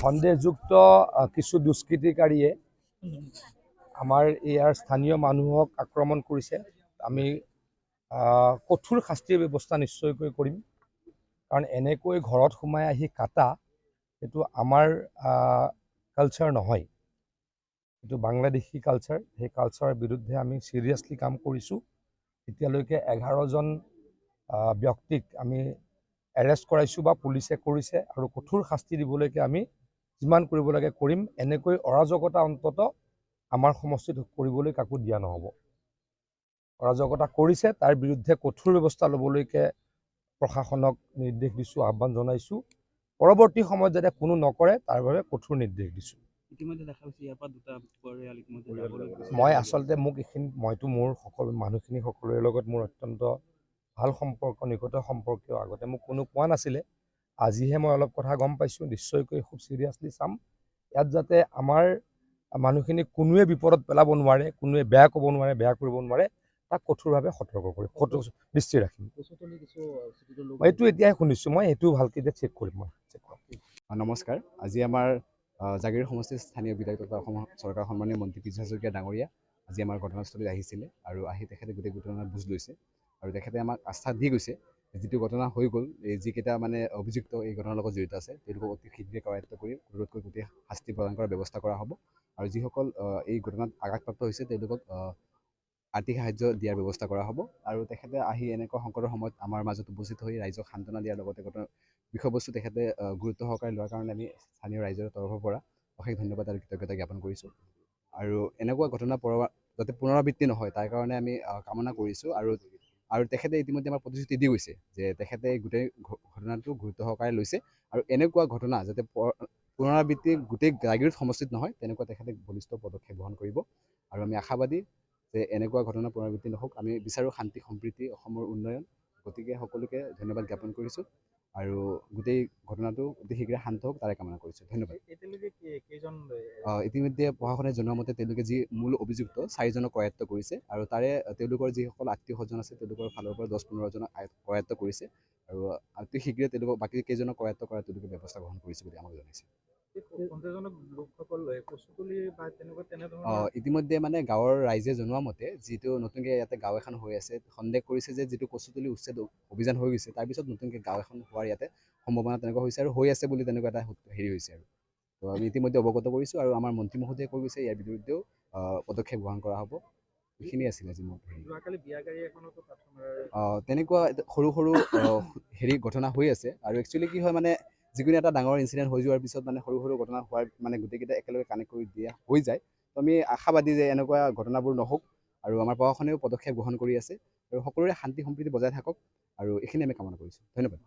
সন্দেহযুক্ত কিছু দুষ্কৃতিকাৰীয়ে আমাৰ ইয়াৰ স্থানীয় মানুহক আক্ৰমণ কৰিছে। আমি কঠোৰ শাস্তিৰ ব্যৱস্থা নিশ্চয়কৈ কৰিম, কাৰণ এনেকৈ ঘৰত সোমাই আহি কাটা এইটো আমাৰ কালচাৰ নহয়, এইটো বাংলাদেশী কালচাৰ। সেই কালচাৰৰ বিৰুদ্ধে আমি চিৰিয়াছলি কাম কৰিছোঁ। এতিয়ালৈকে 11জন ব্যক্তিক আমি এৰেষ্ট কৰাইছোঁ বা পুলিচে কৰিছে, আৰু কঠোৰ শাস্তি দিবলৈকে আমি যিমান কৰিব লাগে কৰিম। এনেকৈ অৰাজকতা অন্তত আমাৰ সমষ্টিত কৰিবলৈ কাকো দিয়া নহ'ব। অৰাজকতা কৰিছে তাৰ বিৰুদ্ধে কঠোৰ ব্যৱস্থা ল'বলৈকে প্ৰশাসনক নিৰ্দেশ দিছোঁ, আহ্বান জনাইছোঁ। পৰৱৰ্তী সময়ত যাতে কোনো নকৰে তাৰ বাবে কঠোৰ নিৰ্দেশ দিছোঁ। মই আচলতে মইতো মোৰ সকলো মানুহখিনি সকলোৰে লগত মোৰ অত্যন্ত ভাল সম্পৰ্ক, নিকট সম্পৰ্কীয়। আগতে মোক কোনো কোৱা নাছিলে, আজিহে মই অলপ কথা গম পাইছোঁ। নিশ্চয়কৈ খুব চিৰিয়াছলি চাম। ইয়াত যাতে আমাৰ মানুহখিনিক কোনোৱে বিপদত পেলাব নোৱাৰে, কোনোৱে বেয়া ক'ব নোৱাৰে, বেয়া কৰিব নোৱাৰে, তাক কঠোৰভাৱে সতৰ্ক কৰিম, কঠোৰ দৃষ্টি ৰাখিম। এইটো এতিয়াই শুনিছোঁ, মই এইটো ভালকৈ এতিয়া চেক কৰিম। নমস্কাৰ। আজি আমাৰ জাগিৰোড সমষ্টিৰ স্থানীয় বিধায়ক তথা অসম চৰকাৰৰ সন্মানীয় মন্ত্ৰী পীযুষ হাজৰিকা ডাঙৰীয়া আজি আমাৰ ঘটনাস্থলীত আহিছিলে, আৰু আহি তেখেতে গোটেই ঘটনাৰ বুজ লৈছে, আৰু তেখেতে আমাক আস্থা দি গৈছে যিটো ঘটনা হৈ গ'ল, যিকেইটা মানে অভিযুক্ত এই ঘটনাৰ লগত জড়িত আছে তেওঁলোকক অতি শীঘ্ৰে কৰায়ত্ব কৰি ৰোধকৈ গোটেই শাস্তি প্ৰদান কৰাৰ ব্যৱস্থা কৰা হ'ব। আৰু যিসকল এই ঘটনাত আঘাতপ্ৰাপ্ত হৈছে তেওঁলোকক আৰ্থিক সাহায্য দিয়াৰ ব্যৱস্থা কৰা হ'ব। আৰু তেখেতে আহি এনেকুৱা সংকটৰ সময়ত আমাৰ মাজত উপস্থিত হৈ ৰাইজক সান্তনা দিয়াৰ লগতে ঘটনাৰ বিষয়বস্তু তেখেতে গুৰুত্ব সহকাৰে লোৱাৰ কাৰণে আমি স্থানীয় ৰাইজৰ তৰফৰ পৰা অশেষ ধন্যবাদ আৰু কৃতজ্ঞতা জ্ঞাপন কৰিছোঁ। আৰু এনেকুৱা ঘটনা যাতে পুনৰাবৃত্তি নহয় তাৰ কাৰণে আমি কামনা কৰিছোঁ। আৰু তেখেতে ইতিমধ্যে আমাৰ প্ৰতিশ্ৰুতি দি গৈছে যে তেখেতে গোটেই ঘটনাটো গুৰুত্ব সহকাৰে লৈছে, আৰু এনেকুৱা ঘটনা যাতে পুনৰাবৃত্তি গোটেই জাগিৰোড সমষ্টিত নহয় তেনেকুৱা তেখেতে বলিষ্ঠ পদক্ষেপ গ্ৰহণ কৰিব। আৰু আমি আশাবাদী যে এনেকুৱা ঘটনা পুনৰাবৃত্তি নহওক। আমি বিচাৰোঁ শান্তি সম্প্ৰীতি, অসমৰ উন্নয়ন। গতিকে সকলোকে ধন্যবাদ জ্ঞাপন কৰিছোঁ, আৰু গোটেই ঘটনাটো অতি শীঘ্ৰে শান্ত হওক তাৰে কামনা কৰিছোঁ। ধন্যবাদ। ইতিমধ্যে প্ৰশাসনে জনোৱা মতে তেওঁলোকে যি মূল অভিযুক্ত 4জনক কৰায়ত্ব কৰিছে, আৰু তাৰে তেওঁলোকৰ যিসকল আত্মীয় স্বজন আছে তেওঁলোকৰ ফালৰ পৰা 10-15জনক কৰায়ত্ব কৰিছে, আৰু অতি শীঘ্ৰে তেওঁলোকক বাকী কেইজনক কৰায়ত্ব কৰাৰ তেওঁলোকে ব্যৱস্থা গ্ৰহণ কৰিছে বুলি আমাক জনাইছে। ইতিমধ্যে মানে গাঁৱৰ ৰাইজে জনোৱা মতে যিটো নতুনকৈ ইয়াতে গাঁও এখন হৈ আছে, সন্দেহ কৰিছে যে যিটো কচুতলি উচ্ছেদ অভিযান হৈ গৈছে তাৰপিছত নতুনকৈ গাঁও এখন হোৱাৰ ইয়াতে সম্ভাৱনা তেনেকুৱা হৈছে, আৰু হৈ আছে বুলি তেনেকুৱা এটা হেৰি হৈছে। আৰু তো আমি ইতিমধ্যে অৱগত কৰিছোঁ, আৰু আমাৰ মন্ত্ৰী মহোদয়ে কৈ গৈছে ইয়াৰ বিৰুদ্ধেও পদক্ষেপ গ্ৰহণ কৰা হ'ব। এইখিনি আছিলে আজি মোৰ তেনেকুৱা সৰু সৰু ঘটনা হৈ আছে। আৰু একচুৱেলি কি হয় মানে যিকোনো এটা ডাঙৰ ইনচিডেণ্ট হৈ যোৱাৰ পিছত মানে সৰু সৰু ঘটনা হোৱাৰ মানে গোটেইকেইটা একেলগে কানেক্ট কৰি দিয়া হৈ যায়। তো আমি আশাবাদী যে এনেকুৱা ঘটনাবোৰ নহওক, আৰু আমাৰ প্ৰশাসনেও পদক্ষেপ গ্ৰহণ কৰি আছে, আৰু সকলোৰে শান্তি সম্প্ৰীতি বজাই থাকক, আৰু এইখিনি আমি কামনা কৰিছোঁ। ধন্যবাদ।